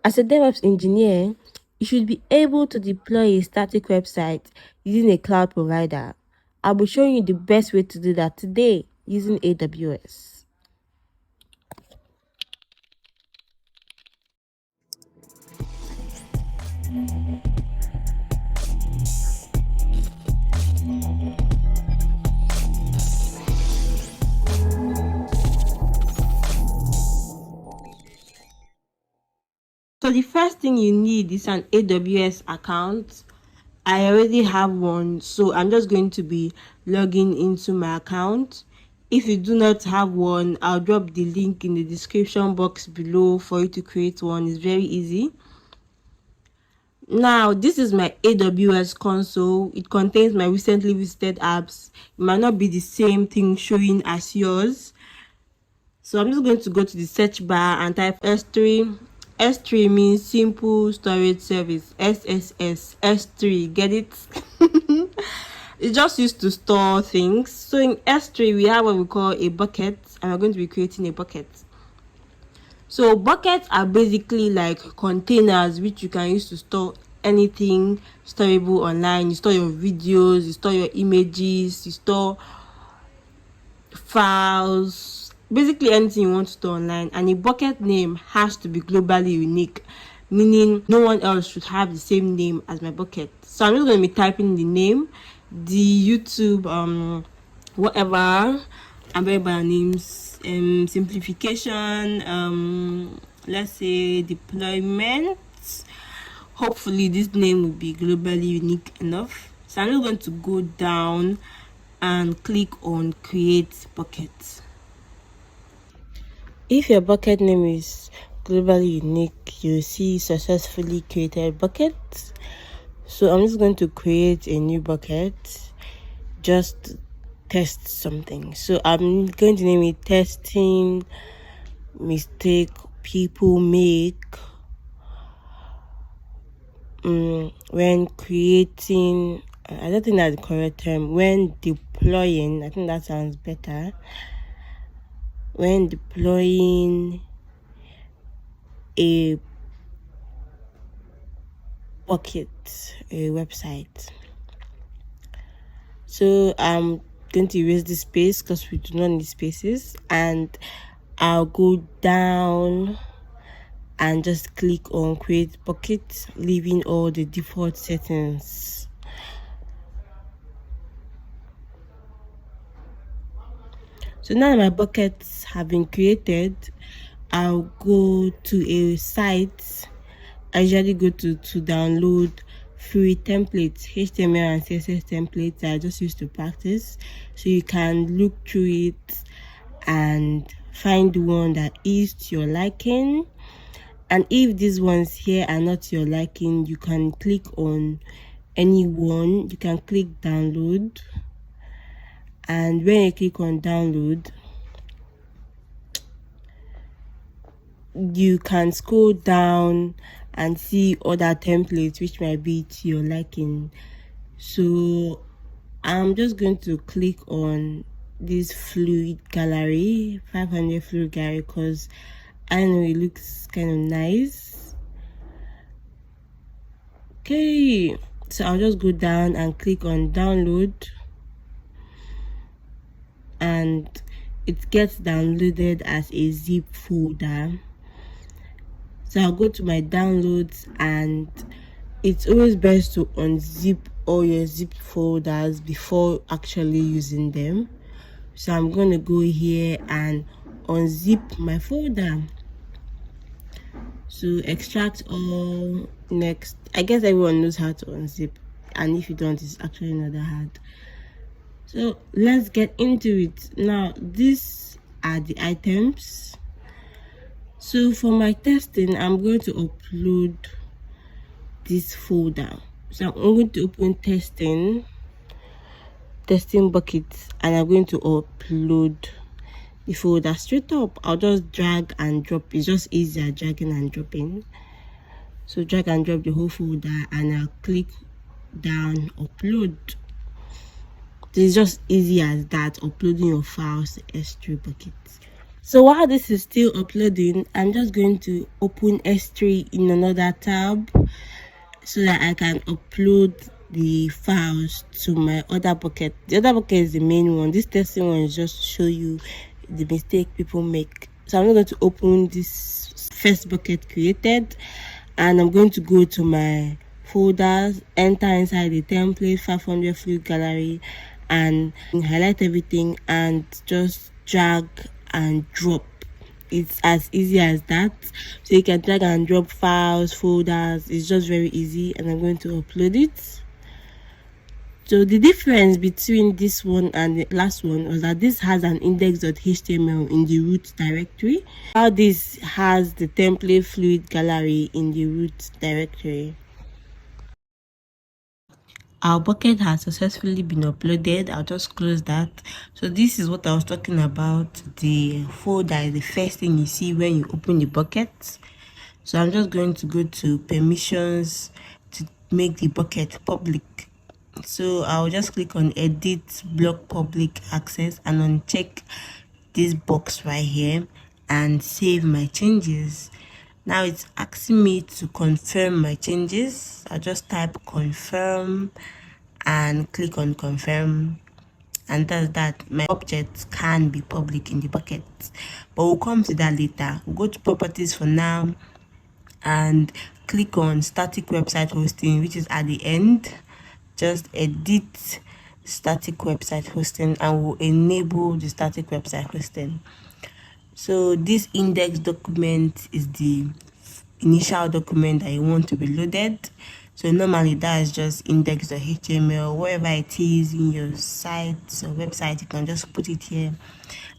As a DevOps engineer, you should be able to deploy a static website using a cloud provider. I'll be showing you the best way to do that today using AWS. So the first thing you need is an AWS account. I already have one, so I'm just going to be logging into my account. If you do not have one, I'll drop the link in the description box below for you to create one. It's very easy. Now, this is my AWS console. It contains my recently visited apps. It might not be the same thing showing as yours. So I'm just going to go to the search bar and type S3. S3 means Simple Storage Service. SSS. S3. Get it? It's just used to store things. So in S3, we have what we call a bucket, and we're going to be creating a bucket. So buckets are basically like containers which you can use to store anything storable online. You store your videos, you store your images, you store files, basically anything you want to store online. And a bucket name has to be globally unique, meaning no one else should have the same name as my bucket. So I'm just going to be typing the name, the YouTube whatever. I'm very bad names. Simplification, let's say deployment. Hopefully this name will be globally unique enough. So I'm just going to go down and click on create bucket. If your bucket name is globally unique, you see successfully created bucket. So I'm just going to create a new bucket, just test something. So I'm going to name it testing mistake people make when creating. I don't think that's the correct term. When deploying, I think that sounds better. When deploying a bucket, a website. So I'm going to erase this space because we do not need spaces, and I'll go down and just click on create bucket, leaving all the default settings. So now my buckets have been created, I'll go to a site. I usually go to download free templates, HTML and CSS templates that I just used to practice. So you can look through it and find the one that is to your liking. And if these ones here are not to your liking, you can click on any one. You can click download, and when you click on download, you can scroll down and see other templates which might be to your liking. So I'm just going to click on this fluid gallery, 500 fluid gallery, because I know it looks kind of nice. Okay, so I'll just go down and click on download, and it gets downloaded as a zip folder. So I'll go to my downloads, and it's always best to unzip all your zip folders before actually using them. So I'm going to go here and unzip my folder. So extract all. Next, I guess everyone knows how to unzip, and if you don't, it's actually not that hard. So let's get into it. Now these are the items. So for my testing, I'm going to upload this folder. So I'm going to open testing buckets, and I'm going to upload the folder straight up. I'll just drag and drop. It's just easier dragging and dropping. So drag and drop the whole folder, and I'll click down upload. It's just easy as that, uploading your files to S3 bucket. So while this is still uploading, I'm just going to open S3 in another tab so that I can upload the files to my other bucket. The other bucket is the main one. This testing one is just to show you the mistake people make. So I'm not going to open this first bucket created, and I'm going to go to my folders, enter inside the template 500 fluid gallery, and highlight everything and just drag and drop. It's as easy as that. So you can drag and drop files, folders. It's just very easy, and I'm going to upload it. So the difference between this one and the last one was that this has an index.html in the root directory, while this has the template fluid gallery in the root directory. Our bucket has successfully been uploaded. I'll just close that. So this is what I was talking about. The folder is the first thing you see when you open the bucket. So I'm just going to go to permissions to make the bucket public. So I'll just click on edit block public access and uncheck this box right here and save my changes. Now it's asking me to confirm my changes. I'll just type confirm and click on confirm, and that's that. My objects can be public in the bucket, but we'll come to that later. We'll go to properties for now and click on static website hosting, which is at the end. Just edit static website hosting and we'll enable the static website hosting. So this index document is the initial document that you want to be loaded. So normally that is just index.html. Wherever it is in your site or website, you can just put it here.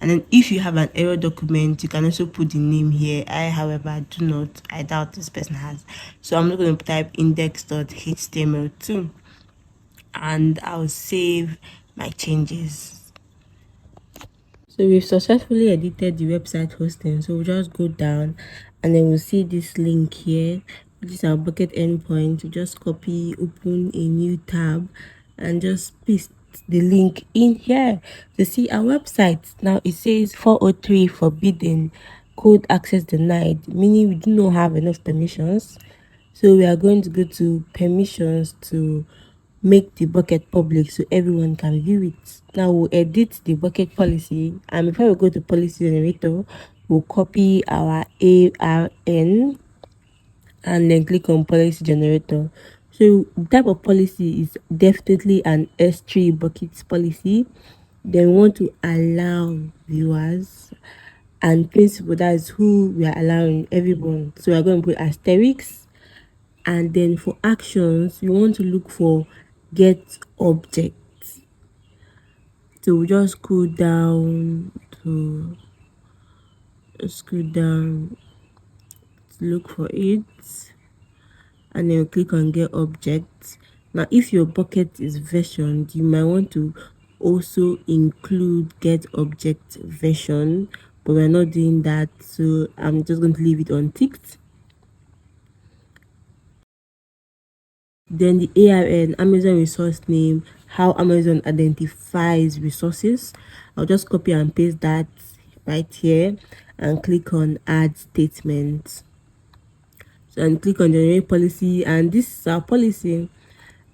And then if you have an error document, you can also put the name here. I, however, do not. I doubt this person has. So I'm not going to type index.html too. And I'll save my changes. So we've successfully edited the website hosting. So we'll just go down and then we'll see this link here, which is our bucket endpoint. We just copy, open a new tab and just paste the link in here to see our website. Now it says 403 forbidden, code access denied, meaning we do not have enough permissions. So we are going to go to permissions to make the bucket public so everyone can view it. Now we'll edit the bucket policy, and before we go to policy generator, we'll copy our ARN and then click on policy generator. So the type of policy is definitely an S3 bucket policy. Then we want to allow viewers and principal, that is who we are allowing, everyone. So we're going to put asterisks, and then for actions you want to look for get objects. So we just scroll down to look for it, and then click on get objects. Now if your bucket is versioned, you might want to also include get object version, but we're not doing that, so I'm just going to leave it unticked. Then the ARN, Amazon resource name, how Amazon identifies resources. I'll just copy and paste that right here and click on add statement. So and click on generate policy, and this is our policy.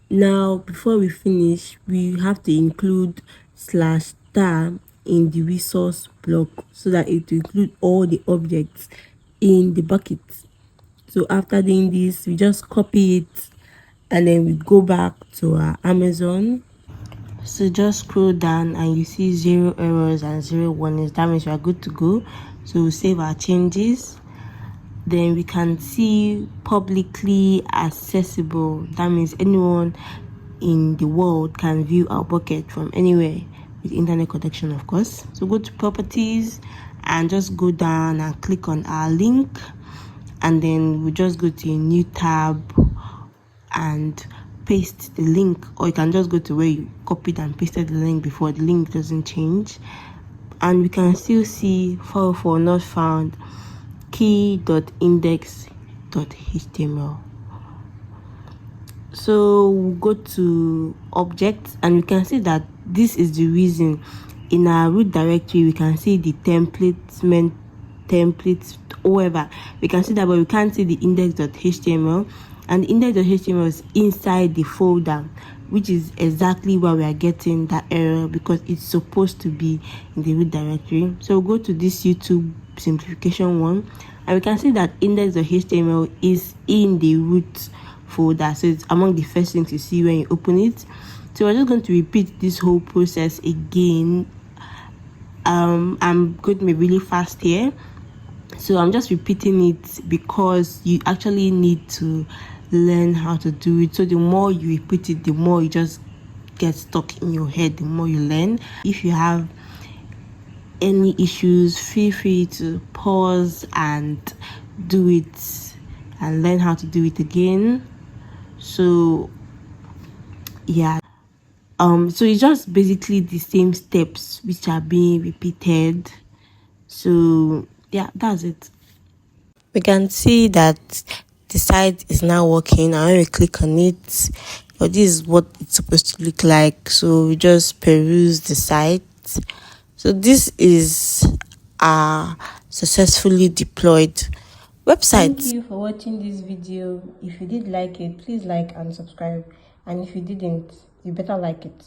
Now before we finish, we have to include /star in the resource block so that it will include all the objects in the bucket. So after doing this, we just copy it and then we go back to our Amazon. So just scroll down and you see 0 errors and 0 warnings. That means we are good to go. So we'll save our changes. Then we can see publicly accessible. That means anyone in the world can view our bucket from anywhere with internet connection, of course. So go to properties and just go down and click on our link, and then we just go to a new tab and paste the link, or you can just go to where you copied and pasted the link before. The link doesn't change, and we can still see 404 not found, key.index.html. So we'll go to objects and we can see that this is the reason in our root directory we can see the templates, however we can see that, but we can't see the index.html, and the index.html is inside the folder, which is exactly why we are getting that error, because it's supposed to be in the root directory. So we'll go to this YouTube simplification one, and we can see that index.html is in the root folder, so it's among the first things you see when you open it. So we're just going to repeat this whole process again. I'm going to be really fast here, so I'm just repeating it because you actually need to learn how to do it. So the more you repeat it, the more you just get stuck in your head, the more you learn. If you have any issues, feel free to pause and do it and learn how to do it again. So yeah, so it's just basically the same steps which are being repeated. So yeah, that's it. We can see that the site is now working, and when we click on it, but this is what it's supposed to look like. So we just peruse the site. So this is a successfully deployed website. Thank you for watching this video. If you did like it, please like and subscribe, and if you didn't, you better like it.